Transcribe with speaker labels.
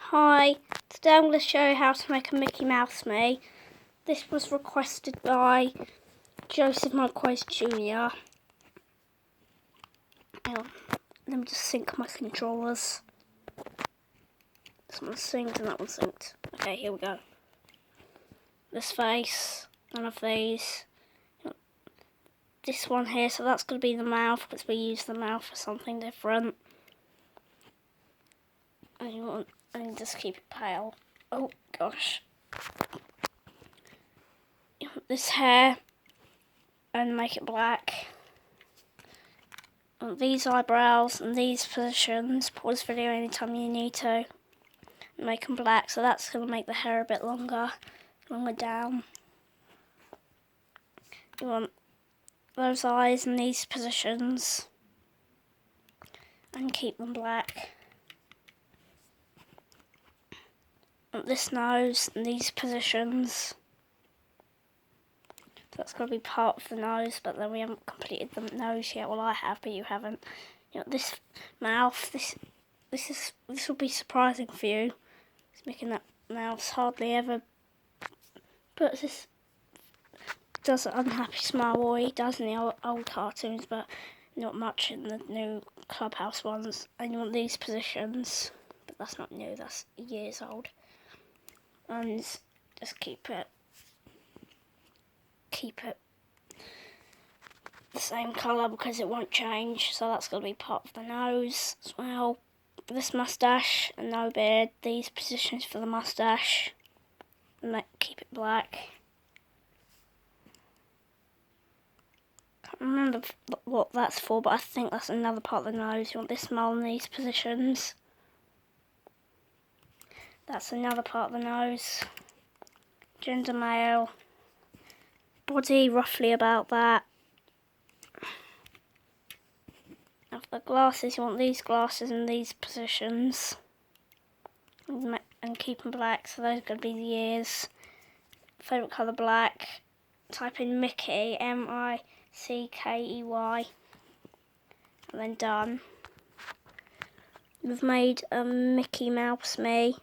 Speaker 1: Hi, today I'm going to show you how to make a Mickey Mouse me. This was requested by Joseph Marquez Jr. Let me just sync my controllers. This one's synced and that one's synced. Okay, here we go. This face, none of these. This one here, so that's going to be the mouth because we use the mouth for something different. And just keep it pale. Oh gosh. This hair and make it black. And these eyebrows and these positions. Pause video anytime you need to. And make them black, so that's going to make the hair a bit longer down. You want those eyes in these positions and keep them black. And this nose in these positions. So that's going to be part of the nose, but then we haven't completed the nose yet. Well, I have, but you haven't. This mouth. This will be surprising for you. It's making that mouse hardly ever. But this does an unhappy smile, or he does in the old cartoons, but not much in the new Clubhouse ones. And you want these positions, but that's not new. That's years old. And just keep it the same colour because it won't change, so that's going to be part of the nose as well. This moustache and no beard, these positions for the moustache, and keep it black. Can't remember what that's for, but I think that's another part of the nose. You want this mole in these positions. That's another part of the nose. Gender male. Body roughly about that. Now for the glasses, you want these glasses in these positions. And keep them black, so those are going to be the ears. Favourite colour black. Type in Mickey, M-I-C-K-E-Y. And then done. We've made a Mickey Mouse me.